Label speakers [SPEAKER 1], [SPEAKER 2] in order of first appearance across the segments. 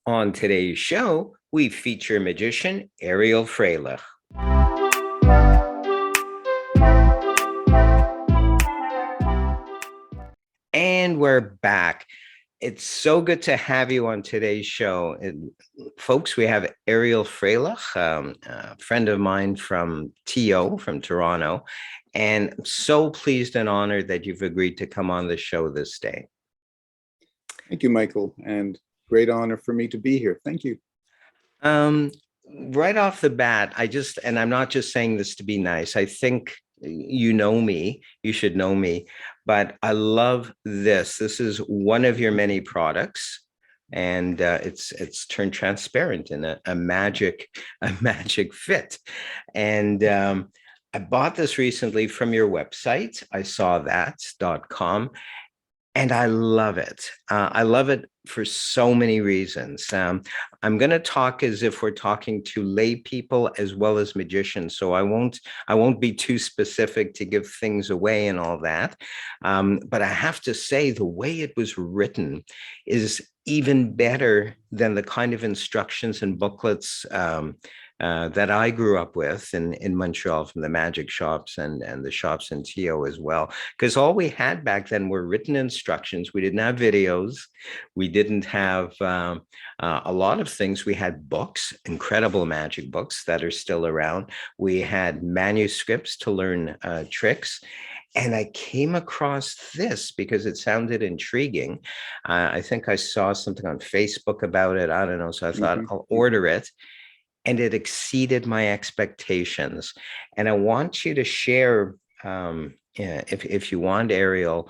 [SPEAKER 1] On today's show, we feature magician Ariel Frailich. And we're back. It's so good to have you on today's show. Folks, we have Ariel Frailich, a friend of mine from TO, from Toronto, and I'm so pleased and honored that you've agreed to come on the show this day.
[SPEAKER 2] Thank you, Michael, and great honor for me to be here. Thank you.
[SPEAKER 1] Right off the bat, and I'm not just saying this to be nice, I think you know me, you should know me, but I love this. This is one of your many products, and it's turned transparent in a magic fit. And I bought this recently from your website. I saw that.com. And I love it. I love it for so many reasons. I'm going to talk as if we're talking to lay people as well as magicians. So I won't be too specific to give things away and all that. But I have to say the way it was written is even better than the kind of instructions and booklets that I grew up with in Montreal from the magic shops and the shops in TO as well. Because all we had back then were written instructions. We didn't have videos. We didn't have a lot of things. We had books, incredible magic books that are still around. We had manuscripts to learn tricks. And I came across this because it sounded intriguing. I think I saw something on Facebook about it. I don't know. So I thought I'll order it. And it exceeded my expectations. And I want you to share, if you want, Ariel,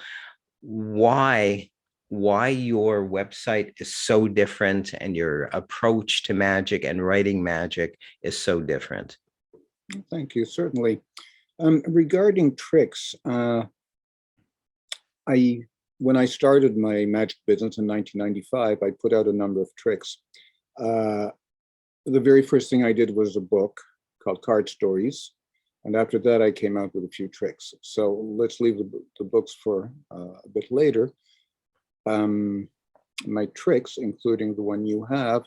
[SPEAKER 1] why your website is so different and your approach to magic and writing magic is so different.
[SPEAKER 2] Thank you, certainly. Regarding tricks, when I started my magic business in 1995, I put out a number of tricks. The very first thing I did was a book called Card Stories. And after that, I came out with a few tricks. So let's leave the books for a bit later. My tricks, including the one you have,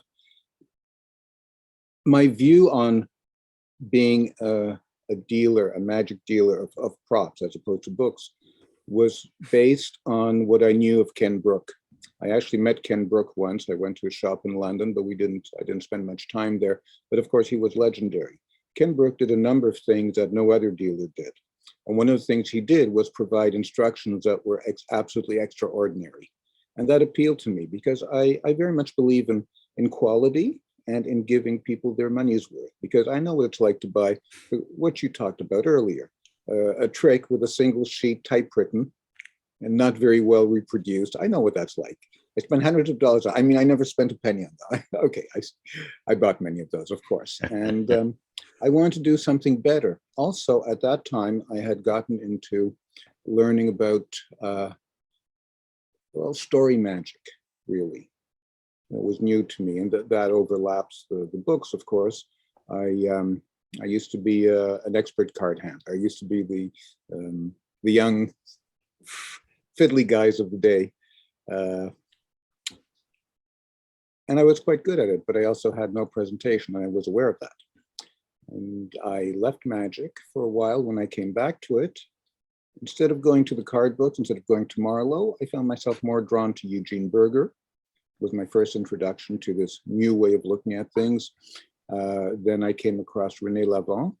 [SPEAKER 2] my view on being a dealer, a magic dealer of props as opposed to books, was based on what I knew of Ken Brook. I actually met Ken Brook once. I went to a shop in London, but I didn't spend much time there. But of course, he was legendary. Ken Brook did a number of things that no other dealer did. And one of the things he did was provide instructions that were absolutely extraordinary. And that appealed to me because I very much believe in quality and in giving people their money's worth, because I know what it's like to buy what you talked about earlier, a trick with a single sheet typewritten and not very well reproduced. I know what that's like. I spent hundreds of dollars. I mean, I never spent a penny on that. Okay, I bought many of those, of course. And I wanted to do something better. Also, at that time, I had gotten into learning about, story magic, really. It was new to me, and that overlaps the books, of course. I used to be an expert card hand. I used to be the young fiddly guys of the day. And I was quite good at it, but I also had no presentation, and I was aware of that. And I left magic for a while. When I came back to it, instead of going to the card books, instead of going to Marlowe, I found myself more drawn to Eugene Berger. It was my first introduction to this new way of looking at things. Then I came across René Lavant,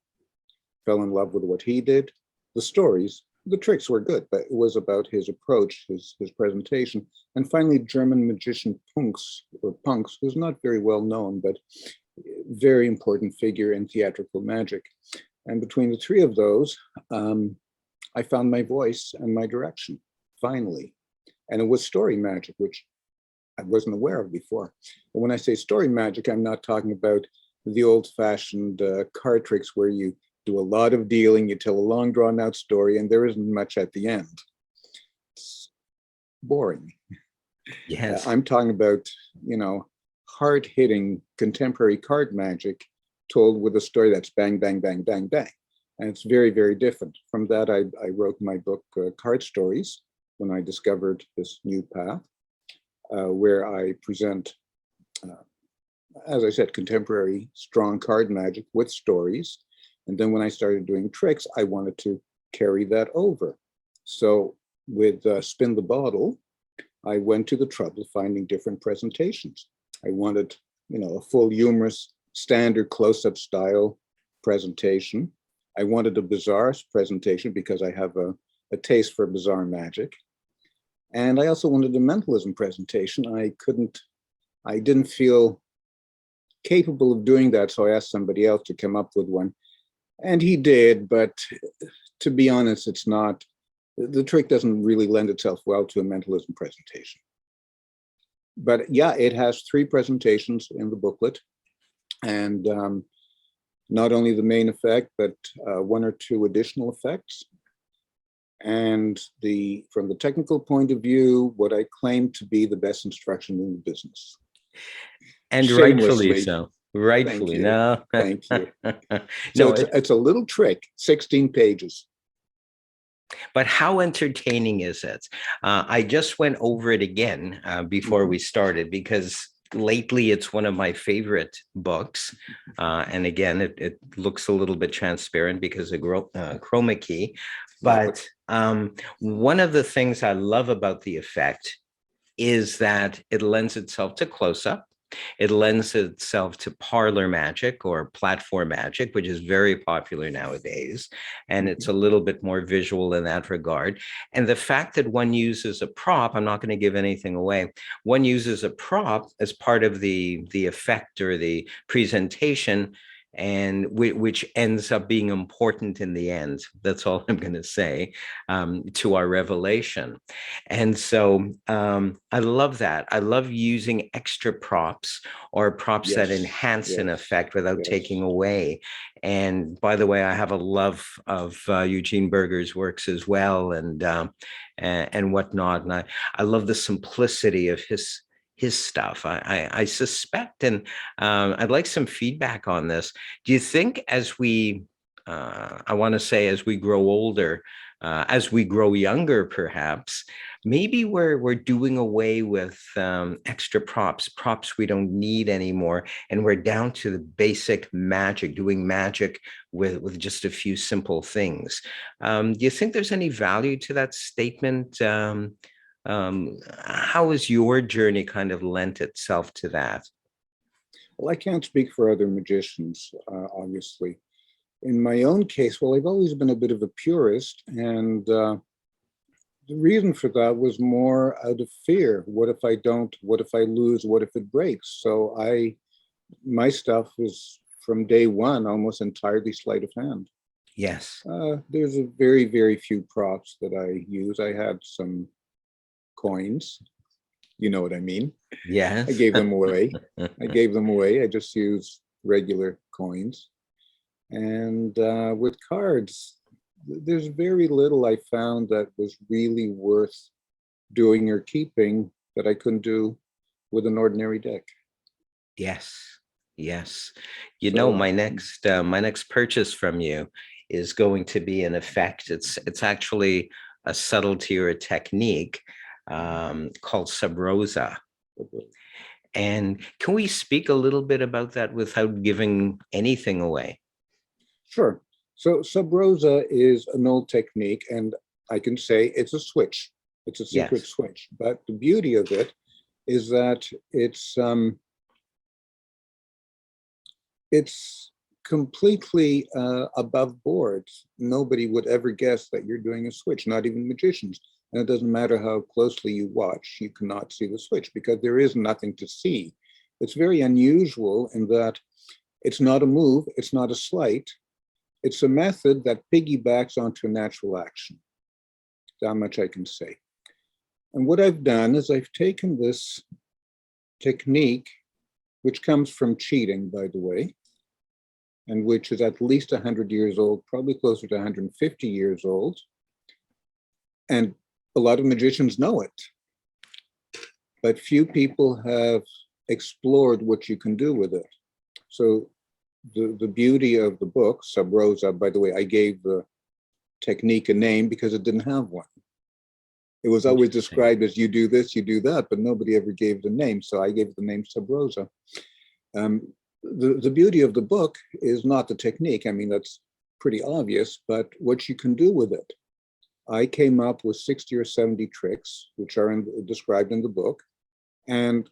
[SPEAKER 2] fell in love with what he did. The stories, the tricks were good, but it was about his approach, his presentation. And finally, German magician Punks, who's not very well known, but very important figure in theatrical magic. And between the three of those, I found my voice and my direction, finally. And it was story magic, which I wasn't aware of before. But when I say story magic, I'm not talking about the old-fashioned card tricks where you do a lot of dealing, you tell a long drawn-out story, and there isn't much at the end. It's boring.
[SPEAKER 1] Yes.
[SPEAKER 2] I'm talking about, hard-hitting contemporary card magic told with a story that's bang, bang, bang, bang, bang. And it's very, very different. From that, I wrote my book, Card Stories, when I discovered this new path, where I present as I said, contemporary strong card magic with stories. And then when I started doing tricks, I wanted to carry that over. So with Spin the Bottle, I went to the trouble of finding different presentations. I wanted, a full humorous standard close-up style presentation. I wanted a bizarre presentation because I have a taste for bizarre magic. And I also wanted a mentalism presentation. I didn't feel capable of doing that, so I asked somebody else to come up with one. And he did, but to be honest, the trick doesn't really lend itself well to a mentalism presentation. But yeah, it has 3 presentations in the booklet, and not only the main effect, but 1 or 2 additional effects. And from the technical point of view, what I claim to be the best instruction in the business.
[SPEAKER 1] And rightfully
[SPEAKER 2] Shamelessly.
[SPEAKER 1] so. Rightfully, no.
[SPEAKER 2] Thank you.
[SPEAKER 1] No,
[SPEAKER 2] So it's a little trick, 16 pages.
[SPEAKER 1] But how entertaining is it? I just went over it again before we started, because lately it's one of my favorite books. And again, it looks a little bit transparent because of chroma key. But one of the things I love about the effect is that it lends itself to close-up. It lends itself to parlor magic or platform magic, which is very popular nowadays. And it's a little bit more visual in that regard. And the fact that one uses a prop, I'm not going to give anything away, one uses a prop as part of the effect or the presentation, and which ends up being important in the end. That's all I'm going to say to our revelation. And so I love that. I love using extra props or props that enhance an effect without taking away. And by the way, I have a love of Eugene Berger's works as well, and whatnot. And I love the simplicity of his stuff. I suspect, and I'd like some feedback on this. Do you think as we, I want to say, as we grow older, as we grow younger, perhaps, maybe we're doing away with extra props we don't need anymore, and we're down to the basic magic, doing magic with just a few simple things. Do you think there's any value to that statement? How has your journey kind of lent itself to that?
[SPEAKER 2] Well, I can't speak for other magicians, obviously. In my own case, well, I've always been a bit of a purist, and the reason for that was more out of fear. What if I don't? What if I lose? What if it breaks? So my stuff was from day one almost entirely sleight of hand.
[SPEAKER 1] Yes.
[SPEAKER 2] There's a very, very few props that I use. I had some coins, you know what I mean?
[SPEAKER 1] Yes.
[SPEAKER 2] I gave them away. I just use regular coins. And with cards, there's very little I found that was really worth doing or keeping that I couldn't do with an ordinary deck.
[SPEAKER 1] Yes.
[SPEAKER 2] So,
[SPEAKER 1] My next purchase from you is going to be an effect. It's actually a subtlety or a technique called Subrosa. And can we speak a little bit about that without giving anything away?
[SPEAKER 2] Sure. So Subrosa is an old technique, and I can say it's a switch. It's a secret switch. But the beauty of it is that it's completely above board. Nobody would ever guess that you're doing a switch, not even magicians. And it doesn't matter how closely you watch, you cannot see the switch because there is nothing to see. It's very unusual in that it's not a move, it's not a sleight, it's a method that piggybacks onto a natural action. That much I can say. And what I've done is I've taken this technique, which comes from cheating, by the way, and which is at least 100 years old, probably closer to 150 years old. And a lot of magicians know it, but few people have explored what you can do with it. So the beauty of the book, Subrosa, by the way, I gave the technique a name because it didn't have one. It was always described as you do this, you do that, but nobody ever gave the name. So I gave the name Subrosa. The beauty of the book is not the technique. I mean, that's pretty obvious, but what you can do with it. I came up with 60 or 70 tricks, which are described in the book. And,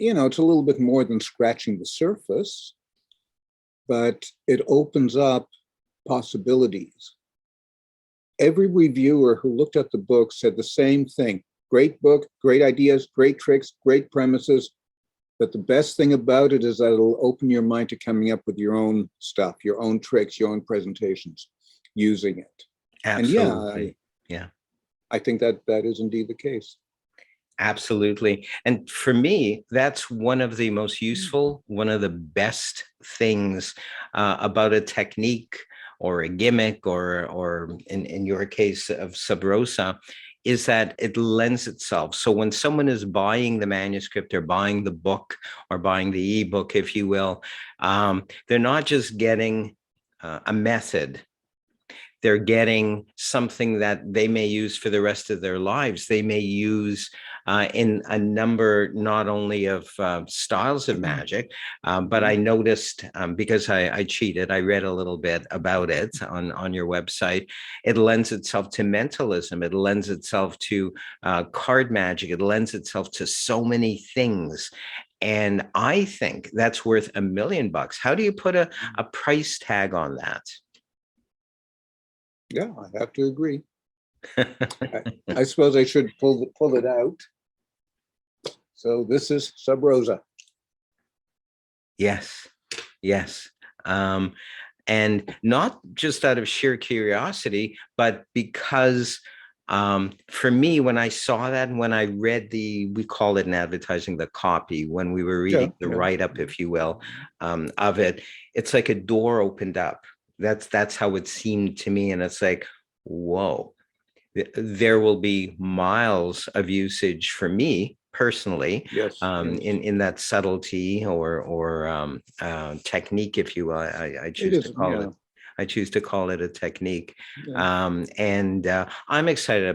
[SPEAKER 2] it's a little bit more than scratching the surface, but it opens up possibilities. Every reviewer who looked at the book said the same thing. Great book, great ideas, great tricks, great premises. But the best thing about it is that it'll open your mind to coming up with your own stuff, your own tricks, your own presentations using it.
[SPEAKER 1] Absolutely.
[SPEAKER 2] And I think that is indeed the case.
[SPEAKER 1] Absolutely. And for me, that's one of the most useful, one of the best things about a technique or a gimmick, or in your case of Subrosa, is that it lends itself. So when someone is buying the manuscript or buying the book or buying the ebook, if you will, they're not just getting a method. They're getting something that they may use for the rest of their lives. They may use in a number, not only of styles of magic, but I noticed, because I cheated, I read a little bit about it on your website. It lends itself to mentalism. It lends itself to card magic. It lends itself to so many things. And I think that's worth $1 million. How do you put a price tag on that?
[SPEAKER 2] Yeah, I have to agree. I suppose I should pull it out. So this is Subrosa.
[SPEAKER 1] Yes, yes. And not just out of sheer curiosity, but because for me, when I saw that and when I read we call it in advertising, the copy, when we were reading the write-up, if you will, of it, it's like a door opened up. That's how it seemed to me. And it's like, whoa, there will be miles of usage for me personally, in that subtlety or technique, if you will. I choose to call it. I choose to call it a technique. And I'm excited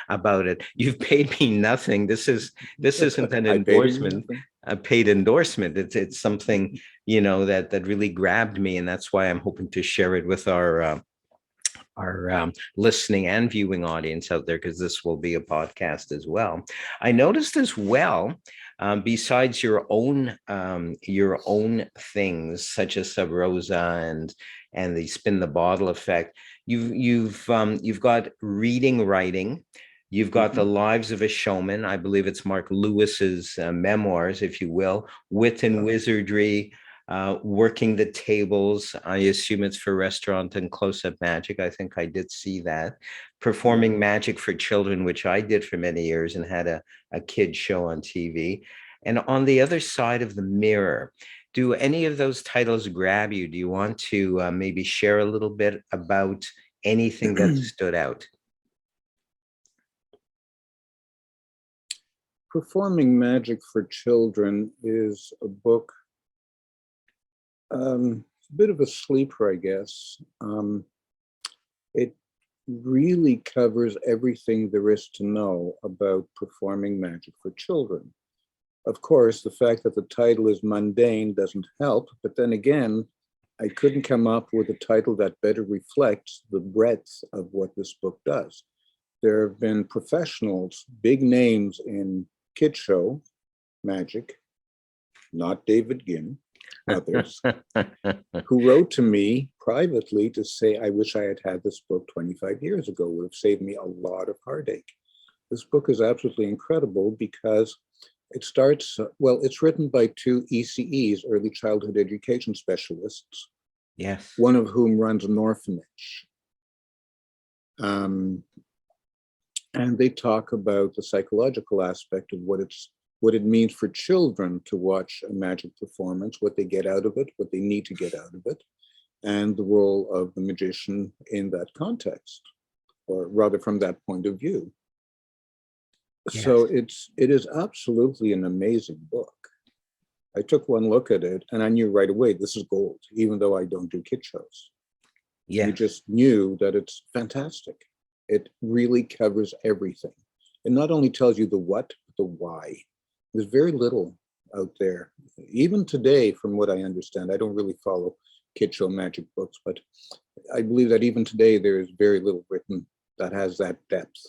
[SPEAKER 1] about it. You've paid me nothing. This isn't an endorsement, a paid endorsement. It's something, that really grabbed me. And that's why I'm hoping to share it with our listening and viewing audience out there, because this will be a podcast as well. I noticed as well, besides your own things such as Subrosa and the spin the bottle effect, you've got reading, writing. You've got The Lives of a Showman. I believe it's Mark Lewis's memoirs, if you will, Wit and Wizardry. Working the tables. I assume it's for restaurant and close-up magic. I think I did see that. Performing magic for children, which I did for many years and had a kid show on TV. And on the other side of the mirror, do any of those titles grab you? Do you want to maybe share a little bit about anything that stood out?
[SPEAKER 2] Performing Magic for Children is a book, a bit of a sleeper, I guess. It really covers everything there is to know about performing magic for children. Of course, the fact that the title is mundane doesn't help, but then again, I couldn't come up with a title that better reflects the breadth of what this book does. There have been professionals, big names in kid show magic, not David Ginn, others, who wrote to me privately to say, I wish I had had this book 25 years ago. It would have saved me a lot of heartache. This book is absolutely incredible because it starts, well, it's written by two ECEs, early childhood education specialists.
[SPEAKER 1] Yes.
[SPEAKER 2] One of whom runs an orphanage. And they talk about the psychological aspect of what it means for children to watch a magic performance, what they get out of it, what they need to get out of it, and the role of the magician in that context, or rather from that point of view. Yes. So it is absolutely an amazing book. I took one look at it and I knew right away, this is gold, even though I don't do kid shows. Yeah. You just knew that it's fantastic. It really covers everything. It not only tells you the what, but the why. There's very little out there. Even today, from what I understand, I don't really follow kid show magic books, but I believe that even today there is very little written that has that depth.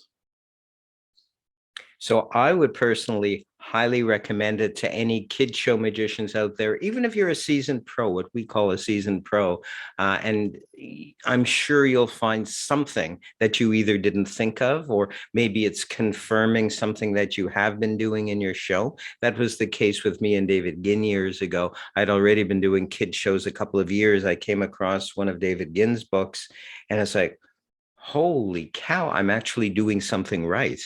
[SPEAKER 1] So I would personally highly recommend it to any kid show magicians out there, even if you're a seasoned pro, what we call a seasoned pro. And I'm sure you'll find something that you either didn't think of, or maybe it's confirming something that you have been doing in your show. That was the case with me and David Ginn years ago. I'd already been doing kid shows a couple of years. I came across one of David Ginn's books, and it's like, holy cow, I'm actually doing something right.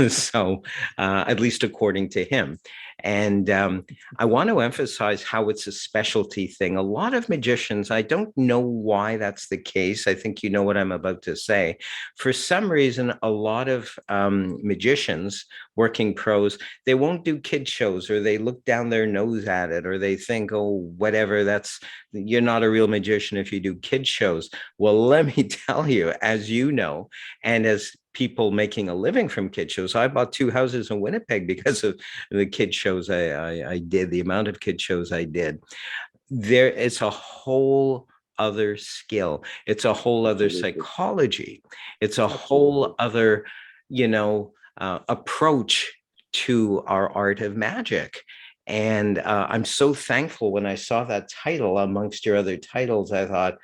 [SPEAKER 1] So, at least according to him. And I want to emphasize how it's a specialty thing. A lot of magicians, I don't know why that's the case. I think you know what I'm about to say. For some reason, a lot of magicians, working pros, they won't do kid shows, or they look down their nose at it, or they think, oh, whatever, you're not a real magician if you do kid shows. Well, let me tell you, as you know, and as people making a living from kid shows, I bought 2 houses in Winnipeg because of the kid shows I did, the amount of kid shows I did. It's a whole other skill. It's a whole other psychology. It's a whole other, approach to our art of magic. And I'm so thankful when I saw that title amongst your other titles. I thought,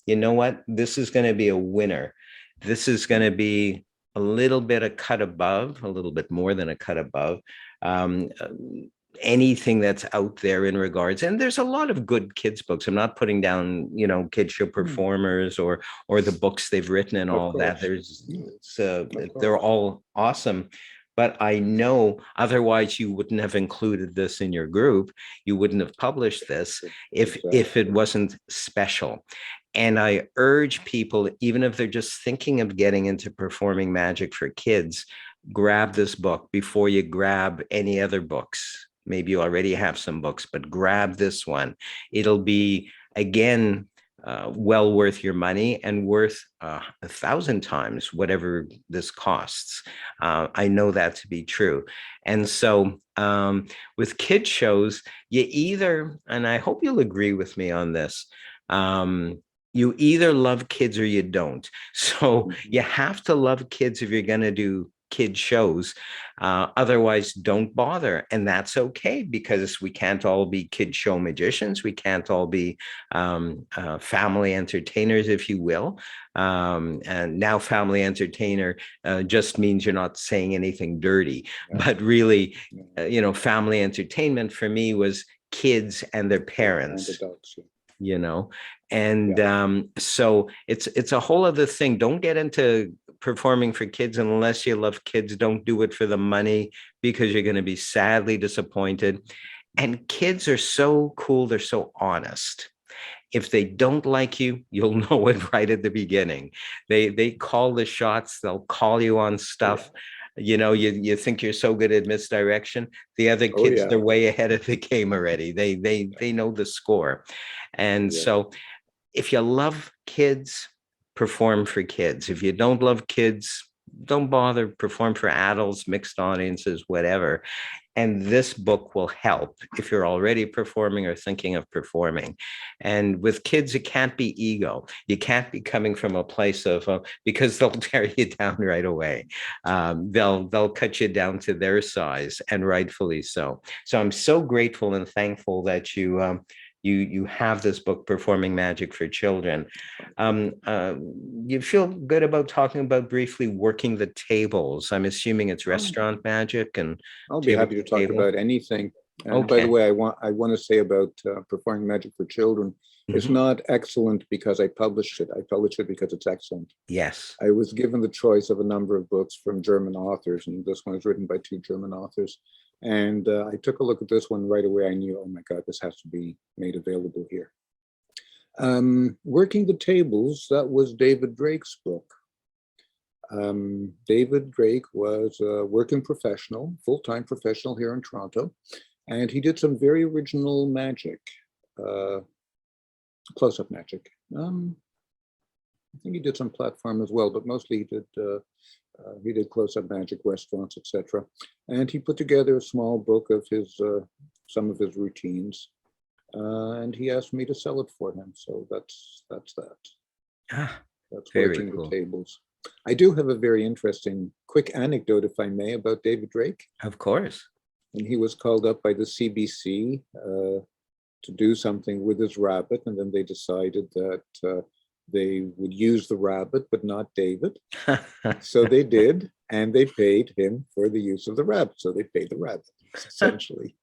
[SPEAKER 1] you know what? This is going to be a winner. This is going to be a little bit a cut above, a little bit more than a cut above anything that's out there in regards. And there's a lot of good kids books. I'm not putting down, kid show performers or the books they've written and all that. They're all awesome. But I know otherwise you wouldn't have included this in your group. You wouldn't have published this if it wasn't special. And I urge people, even if they're just thinking of getting into performing magic for kids, grab this book before you grab any other books. Maybe you already have some books, but grab this one. It'll be, again, well worth your money and worth 1,000 times whatever this costs. I know that to be true. And so with kid shows, you either, and I hope you'll agree with me on this, you either love kids or you don't. So you have to love kids if you're going to do kid shows. Otherwise, don't bother. And that's okay, because we can't all be kid show magicians. We can't all be family entertainers, if you will. And now family entertainer just means you're not saying anything dirty. Yeah. But really, family entertainment for me was kids and their parents. And adults, yeah. So it's a whole other thing. Don't get into performing for kids unless you love kids. Don't do it for the money, because you're going to be sadly disappointed. And kids are so cool. They're so honest. If they don't like you, you'll know it right at the beginning. They call the shots. They'll call you on stuff. Yeah. You think you're so good at misdirection. The other kids, they're way ahead of the game already. They know the score. And so if you love kids, perform for kids. If you don't love kids, don't bother. Perform for adults, mixed audiences, whatever. And this book will help if you're already performing or thinking of performing. And with kids, it can't be ego. You can't be coming from a place of, because they'll tear you down right away. They'll cut you down to their size, and rightfully so. So I'm so grateful and thankful that you have this book, Performing Magic for Children. You feel good about talking about briefly working the tables? I'm assuming it's restaurant magic, and
[SPEAKER 2] I'll be happy to talk about anything. And by the way, I want to say about Performing Magic for Children, it's not excellent because I published it. I published it because it's excellent.
[SPEAKER 1] Yes.
[SPEAKER 2] I was given the choice of a number of books from German authors, and this one is written by 2 German authors. And I took a look at this one right away. I knew, oh my God, this has to be made available here. Working the Tables, that was David Drake's book. David Drake was a working professional, full-time professional here in Toronto, and he did some very original magic, close-up magic. I think he did some platform as well, but mostly he did close-up magic, restaurants, etc. And he put together a small book of his some of his routines, and he asked me to sell it for him. So that's that.
[SPEAKER 1] Ah,
[SPEAKER 2] That's
[SPEAKER 1] very
[SPEAKER 2] working the
[SPEAKER 1] cool.
[SPEAKER 2] tables. I do have a very interesting quick anecdote, if I may, about David Drake.
[SPEAKER 1] Of course.
[SPEAKER 2] And he was called up by the CBC to do something with his rabbit, and then they decided that they would use the rabbit, but not David. So they did, and they paid him for the use of the rabbit. So they paid the rabbit, essentially.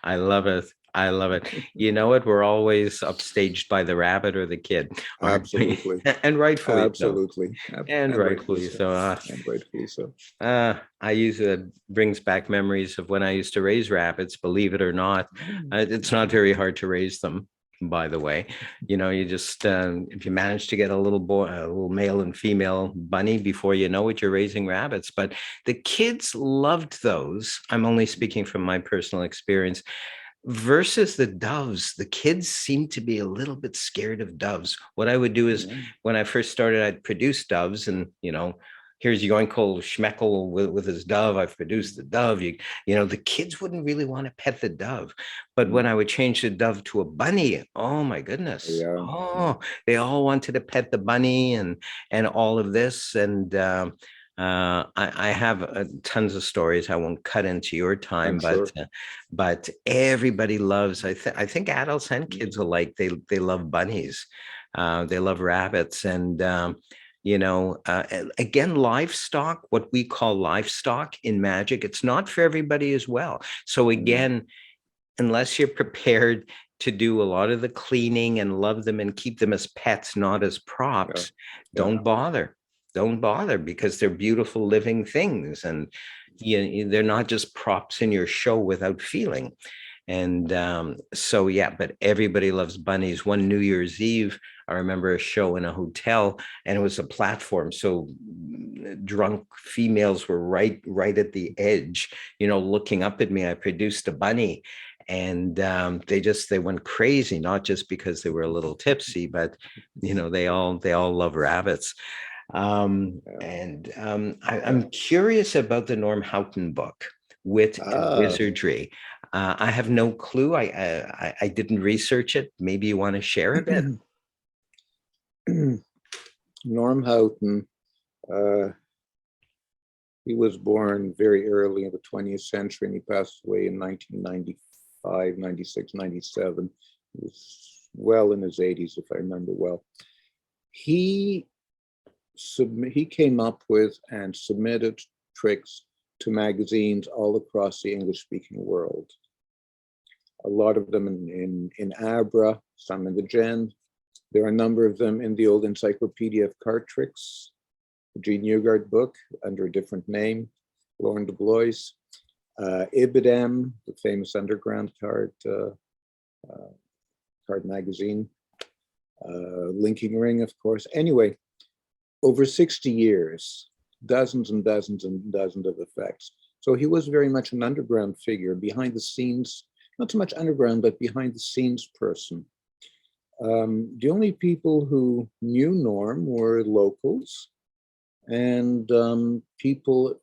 [SPEAKER 1] I love it. I love it. You know what? We're always upstaged by the rabbit or the kid, aren't we?
[SPEAKER 2] Absolutely.
[SPEAKER 1] And rightfully so.
[SPEAKER 2] Absolutely.
[SPEAKER 1] And rightfully so.
[SPEAKER 2] And rightfully so.
[SPEAKER 1] I use it brings back memories of when I used to raise rabbits, believe it or not. It's not very hard to raise them, by the way. You know, you just if you manage to get a little boy, a little male and female bunny, before you know it, you're raising rabbits. But the kids loved those. I'm only speaking from my personal experience. Versus the doves, the kids seem to be a little bit scared of doves. What I would do is, when I first started, I'd produce doves, and here's Yoinkel Schmeckel with his dove. I've produced the dove. You know, the kids wouldn't really want to pet the dove. But when I would change the dove to a bunny, oh my goodness.
[SPEAKER 2] Yeah.
[SPEAKER 1] Oh, they all wanted to pet the bunny and all of this. And I have tons of stories. I won't cut into your time, but everybody loves. I think adults and kids alike. They love bunnies. They love rabbits, and again, livestock. What we call livestock in magic, it's not for everybody as well. So again, unless you're prepared to do a lot of the cleaning and love them and keep them as pets, not as props, don't bother. Don't bother, because they're beautiful living things, and they're not just props in your show without feeling. And so, yeah, but everybody loves bunnies. One New Year's Eve, I remember a show in a hotel, and it was a platform. So drunk females were right at the edge, looking up at me. I produced a bunny, and they went crazy, not just because they were a little tipsy, but they all love rabbits. I'm curious about the Norm Houghton book, Wit and Wizardry. I have no clue. I didn't research it. Maybe you want to share a bit.
[SPEAKER 2] Norm Houghton, he was born very early in the 20th century, and he passed away in 1995, 96, 97. He was well in his 80s, if I remember well. He came up with and submitted tricks to magazines all across the English-speaking world. A lot of them in Abra, some in the Gen. There are a number of them in the old Encyclopedia of Card Tricks, the Jean Newgard book under a different name, Lauren de Blois. Ibidem, the famous underground card magazine. Linking Ring, of course. Anyway, over 60 years, dozens and dozens and dozens of effects. So he was very much an underground figure, behind the scenes, not so much underground, but behind the scenes person. The only people who knew Norm were locals and people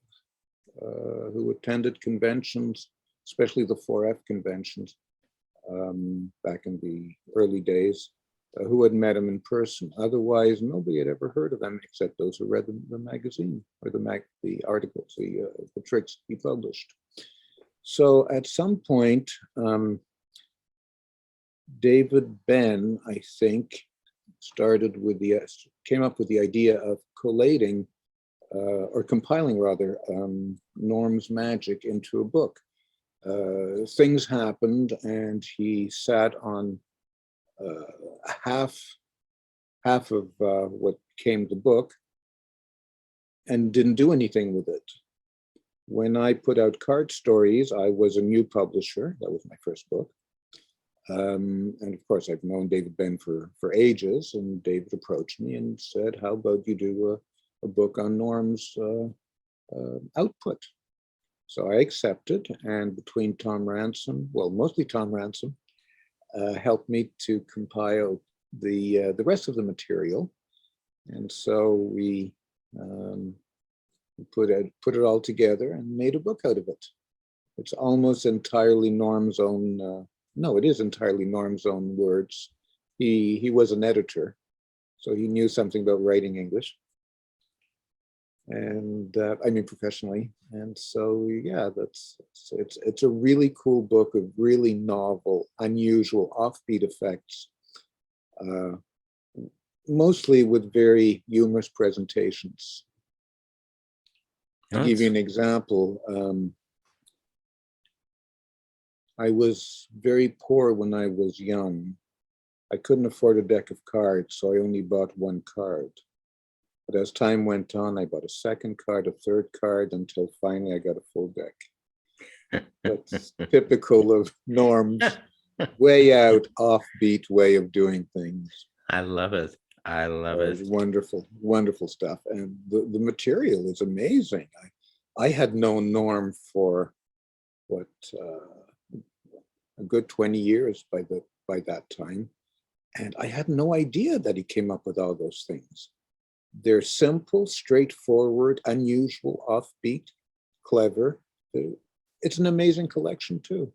[SPEAKER 2] who attended conventions, especially the 4F conventions back in the early days. Who had met him in person. Otherwise, nobody had ever heard of him except those who read the magazine or the articles, the tricks he published. So at some point, David Ben, I think, came up with the idea of collating or compiling rather Norm's magic into a book. Things happened, and he sat on half of what became the book and didn't do anything with it. When I put out Card Stories, I was a new publisher. That was my first book. And of course, I've known David Ben for ages, and David approached me and said, how about you do a book on Norm's output? So I accepted, and between Tom Ransom, well, mostly Tom Ransom, helped me to compile the rest of the material, and so we put it all together and made a book out of it. It's almost entirely Norm's own, no, it is entirely Norm's own words. He was an editor, so he knew something about writing English. And I mean professionally. And so yeah, it's a really cool book of really novel, unusual, offbeat effects, mostly with very humorous presentations. To give you an example, I was very poor when I was young. I couldn't afford a deck of cards, so I only bought one card. But as time went on, I bought a second card, a third card, until finally I got a full deck. That's typical of Norm's way out, offbeat way of doing things.
[SPEAKER 1] I love it. I love it.
[SPEAKER 2] Wonderful, wonderful stuff. And the material is amazing. I had known Norm for what, a good 20 years by that time. And I had no idea that he came up with all those things. They're simple, straightforward, unusual, offbeat, clever. It's an amazing collection too.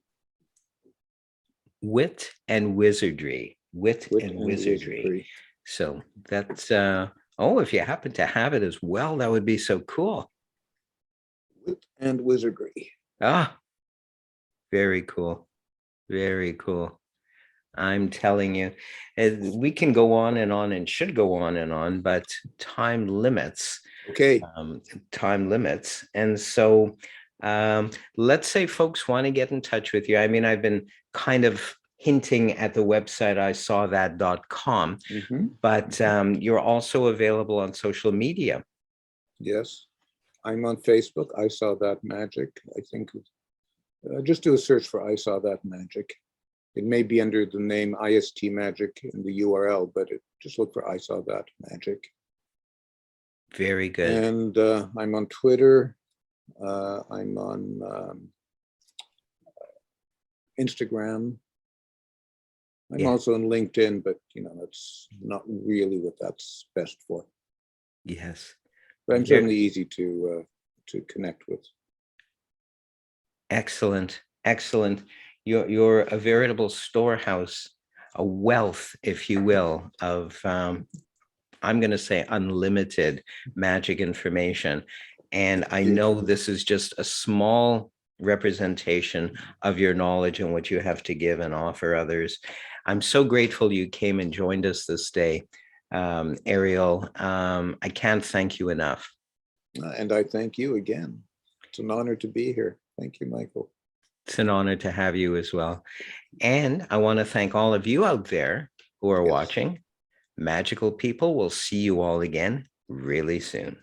[SPEAKER 1] Wit and wizardry. Wit and wizardry. So that's, oh, if you happen to have it as well, that would be so cool.
[SPEAKER 2] Wit and wizardry.
[SPEAKER 1] Ah, very cool. Very cool. I'm telling you, we can go on and should go on, but time limits.
[SPEAKER 2] Okay.
[SPEAKER 1] Time limits. And so let's say folks want to get in touch with you. I mean, I've been kind of hinting at the website isawthat.com, but you're also available on social media. Yes,
[SPEAKER 2] I'm on Facebook. I Saw That Magic. I think just do a search for I Saw That Magic. It may be under the name IST Magic in the URL, but just look for I Saw That Magic.
[SPEAKER 1] Very good.
[SPEAKER 2] And I'm on Twitter. I'm on Instagram. I'm also on LinkedIn, but that's not really what that's best for.
[SPEAKER 1] Yes.
[SPEAKER 2] But I'm certainly easy to connect with.
[SPEAKER 1] Excellent. Excellent. You're a veritable storehouse, a wealth, if you will, of, I'm going to say unlimited magic information. And I know this is just a small representation of your knowledge and what you have to give and offer others. I'm so grateful you came and joined us this day, Ariel. I can't thank you enough.
[SPEAKER 2] And I thank you again. It's an honor to be here. Thank you, Michael.
[SPEAKER 1] It's an honor to have you as well. And I want to thank all of you out there who are watching. Magical people, will see you all again really soon.